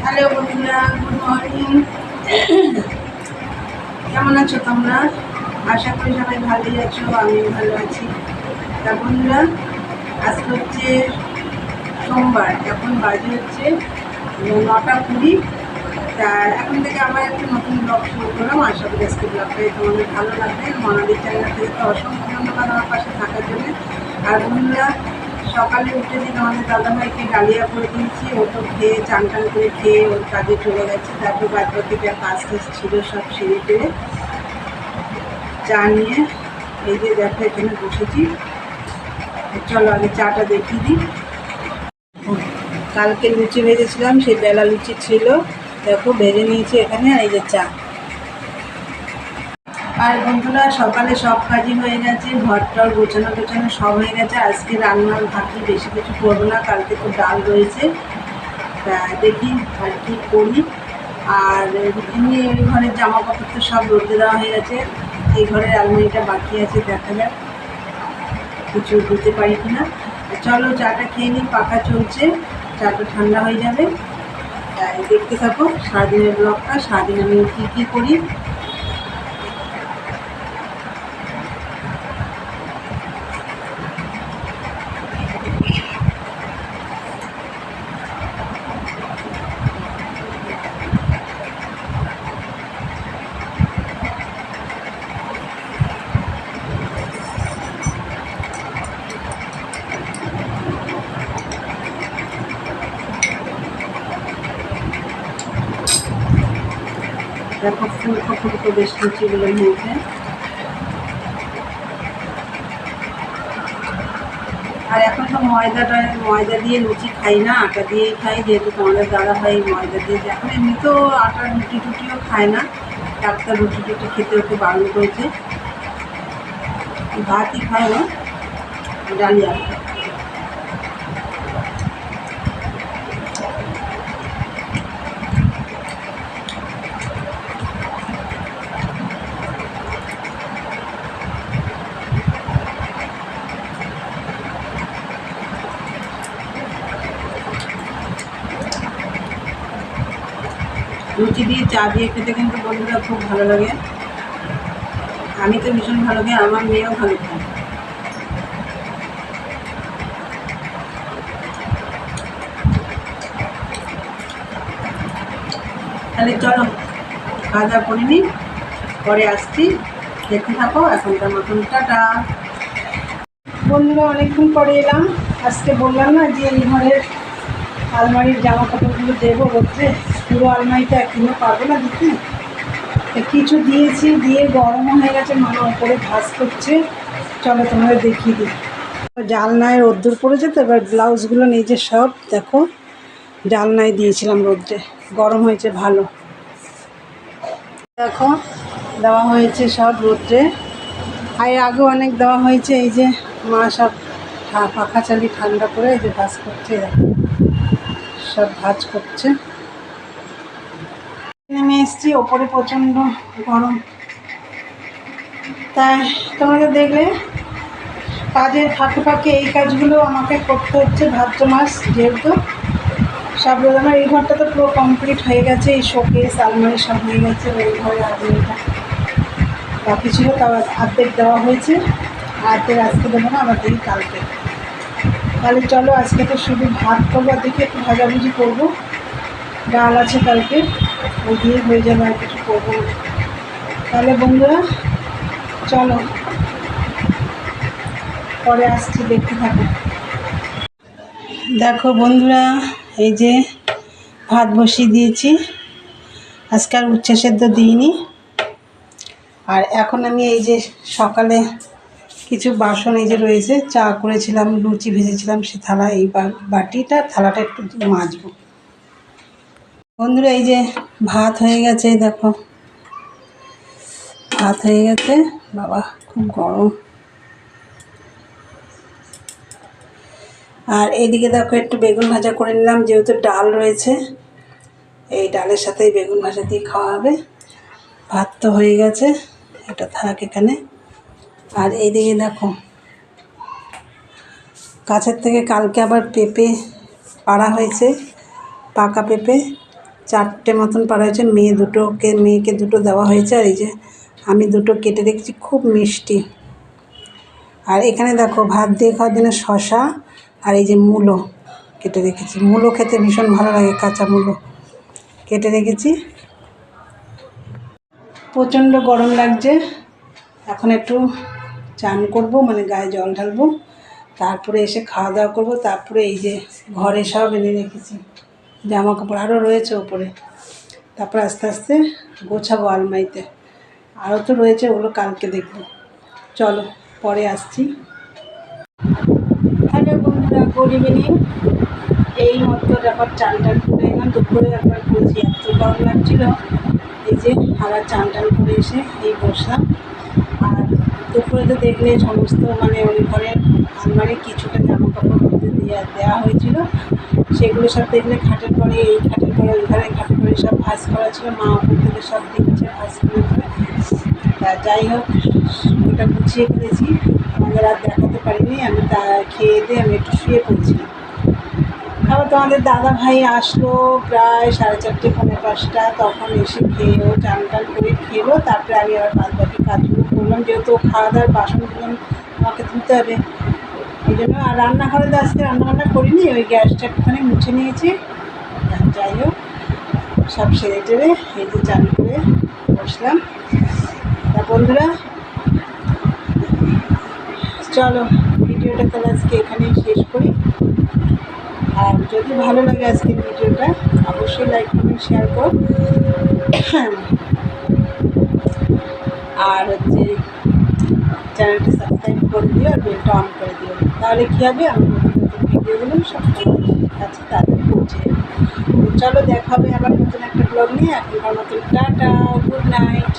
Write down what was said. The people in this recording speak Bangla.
হ্যালো বন্ধুরা, গুড মর্নিং। কেমন আছো তোমরা? আশা করি সবাই ভালোই আছো, আমিও ভালো আছি। তা বন্ধুরা, আজকে হচ্ছে সোমবার, এখন বাজে হচ্ছে 9:20। তা এখন থেকে আবার একটা নতুন ব্লগ শুরু করলাম। আশা করি আজকে ব্লগটা তোমাদের ভালো লাগবে। মনালির চ্যানেল থেকে তো অসংখ্য ধন্যবাদ আমার পাশে থাকার জন্য। আর বন্ধুরা, সকালে উঠে দিন আমাদের দাদাভাইকে ডালিয়া করে দিয়েছি। ও তো খেয়ে চান টান করে খেয়ে ওর কাজে চলে গেছে। তারপর বাদ বাকি যা কাজ টাজ ছিল সব সেরে টেরে চা নিয়ে এই যে দেখো এখানে বসেছি। চলো আগে চাটা দেখিয়ে দিই। কালকে লুচি ভেজেছিলাম, সেই বেলা লুচি ছিল, দেখো ভেজে নিয়েছি এখানে। আর এই যে চা। আর বন্ধুরা, সকালে সব কাজই হয়ে গেছে, ঘরটার গোছানো টোছানো সব হয়ে গেছে। আজকে রান্নার ভাবছি বেশি কিছু করবো না, কালকে তো ডাল রয়েছে। তা দেখি আর কি করি। আর এমনি এই ঘরের জামা কাপড় তো সব রোদে দেওয়া হয়ে গেছে। এই ঘরের আলমারিটা বাকি আছে, দেখা যাক কিছু দিতে পারি কিনা। চলো চাটা খেয়ে নিই, পাখা চলছে, চাটা ঠান্ডা হয়ে যাবে। তাই দেখতে থাকো সারাদিনের ব্লগটা, সারাদিন আমি কী কী করি। দেখো ফুলকো ফুলকো বেশ লুচিগুলো হয়েছে। আর এখন তো ময়দা দিয়ে লুচি খাই না, আটা দিয়েই খাই, যেহেতু তোমাদের দাদা ভাই ময়দা দিয়ে। এখন এমনিতেও আটার রুটি টুটিও খায় না, ডাক্তার রুটি টুটি খেতে ওকে বারণ করেছে। ভাতই খায় না, ডালিয়া। লুচি দিয়ে চা দিয়ে খেতে কিন্তু বন্ধুরা খুব ভালো লাগে। আমি তো ভীষণ ভালো খাই, আমার মেয়েও ভালো খায়। তাহলে চলো খাওয়া দাওয়া করে নিই, পরে আসছি, দেখতে থাকো। এখনকার মতন টাটা। বন্ধুরা, অনেকক্ষণ পরে এলাম। আজকে বললাম না যে এই ঘরের আলমারির জামা কাপড়গুলো দেবো বলতে, পুরো আলমারিটা কিনে পারবো না দিতে। কিছু দিয়েছি, দিয়ে গরমও হয়ে গেছে, মামা উপরে ভাঁজ করছে। চলো তোমাদের দেখিয়ে দিই। জালনায় রোদ্দুর পড়েছে তো, এবার ব্লাউজগুলো নিজে সব দেখো জালনায় দিয়েছিলাম রোদ্রে, গরম হয়েছে ভালো। দেখো দেওয়া হয়েছে সব রোদ্রে, আর আগেও অনেক দেওয়া হয়েছে। এই যে মা সব পাখা চালিয়ে ঠান্ডা করে এই যে ভাঁজ করছে, সব ভাঁজ করছে। নেমে এসছি, ওপরে প্রচণ্ড গরম। তাই তোমাদের দেখলে কাজের ফাঁকে ফাঁকে এই কাজগুলো আমাকে করতে হচ্ছে। ভাদ্র মাস যেহেতু সব রোজ আমার এই ঘরটা তো পুরো কমপ্লিট হয়ে গেছে। এই শোকেস আলমারি সব হয়ে গেছে। ওই ঘরে আলমারিটা বাকি ছিল, তাও অর্ধেক দেওয়া হয়েছে, অর্ধেক আজকে দেবো না, আবার দেখি কালকে। তাহলে চলো আজকে তো শুধু ভাত করবো, আর দেখি একটু ভাজাভুজি করবো, ডাল আছে কালকে, ওই দিয়ে হয়ে যাবে, আর কিছু করবো না। তাহলে বন্ধুরা চলো পরে আসছি, দেখতে থাকো। দেখো বন্ধুরা, এই যে ভাত বসিয়ে দিয়েছি, আজকে আর উচ্ছে সেদ্ধ দিইনি। আর এখন আমি এই যে সকালে কিছু বাসন এই যে রয়েছে, চা করেছিলাম, লুচি ভেজেছিলাম, সে থালা, এই থালাটা একটু মাজবো। বন্ধুরা এই যে ভাত হয়ে গেছে, দেখো ভাত হয়ে গেছে। বাবা খুব গরম। আর এইদিকে দেখো একটু বেগুন ভাজা করে নিলাম, যেহেতু ডাল রয়েছে, এই ডালের সাথে বেগুন ভাজা দিয়ে খাওয়া হবে। ভাত তো হয়ে গেছে, এটা থাক এখানে। আর এইদিকে দেখো গাছের থেকে কালকে আবার পেঁপে পাড়া হয়েছে, পাকা পেঁপে, 4টে মতন পাড়া হয়েছে। মেয়েকে দুটো দেওয়া হয়েছে। আর এই যে আমি দুটো কেটে রেখেছি, খুব মিষ্টি। আর এখানে দেখো ভাত দিয়ে খাওয়ার জন্য শশা আর এই যে মূলো কেটে রেখেছি। মূলো খেতে ভীষণ ভালো লাগে, কাঁচা মূলো কেটে রেখেছি। প্রচণ্ড গরম লাগছে, এখন একটু চান করব, মানে গায়ে জল ঢালবো, তারপরে এসে খাওয়া দাওয়া করবো। তারপরে এই যে ঘরে সব এনে রেখেছি, জামা কাপড় আরও রয়েছে ওপরে, তারপর আস্তে আস্তে গোছাবো আলমারিতে। আরও তো রয়েছে, ওগুলো কালকে দেখবো। চলো পরে আসছি। হ্যালো বন্ধুরা, গুড ইভিনিং। এই মতো ব্যাপার চান টান করে এলাম, দুপুরে একবার করেছি, এত গরম লাগছিল। এই যে আবার চান টান করে এসে এই বসলাম। আর দুপুরে তো দেখলে সমস্ত মানে ওই ঘরের আলমারি কিছুটা জামা কাপড় মধ্যে দেওয়া হয়েছিল, সেগুলো সব দেখলে খাটের পরে এই খাটের পরে ওই ঘরে, খাটের পরে সব ভাঁজ করা ছিল। মা ওপর থেকে সব দিচ্ছে ভাঁজ করে করে। তা যাই হোক, ওটা গুছিয়ে ফেলেছি, আমাদের আর দেখাতে পারিনি। আমি তা খেয়ে দিয়ে আমি একটু শুয়ে পড়ছিলাম। আবার তোমাদের দাদা ভাই আসলো প্রায় 4:30 পৌনে 5টা, তখন এসে খেয়েও চান টান করে খেলো। তারপরে আমি আবার বাদ বাকি কাজগুলো করলাম, যেহেতু খাওয়া দাওয়ার বাসনগুলো আমাকে ধুতে হবে, এই জন্য। আর রান্নাঘরে তো আজকে রান্নাবান্না করিনি, ওই গ্যাসটা একটুখানি মুছে নিয়েছি। যাই হোক, সব সেরে টেরে এই যে চান করে বসলাম। তা বন্ধুরা চলো ভিডিওটা তাহলে আজকে এখানেই শেষ করি। আর যদি ভালো লাগে আজকের ভিডিওটা, অবশ্যই লাইক কমেন্ট শেয়ার করো। আর হচ্ছে চ্যানেলটা সাবস্ক্রাইব করে দিও, আর বেলটা অন করে দিও। তাহলে কী হবে, আমি নতুন নতুন ভিডিওগুলো সব কাছে তাড়াতাড়ি পৌঁছে যাবে। চলো দেখা হবে আবার নতুন একটা ব্লগ নিয়ে। এখনকার মতন টাটা, গুড নাইট।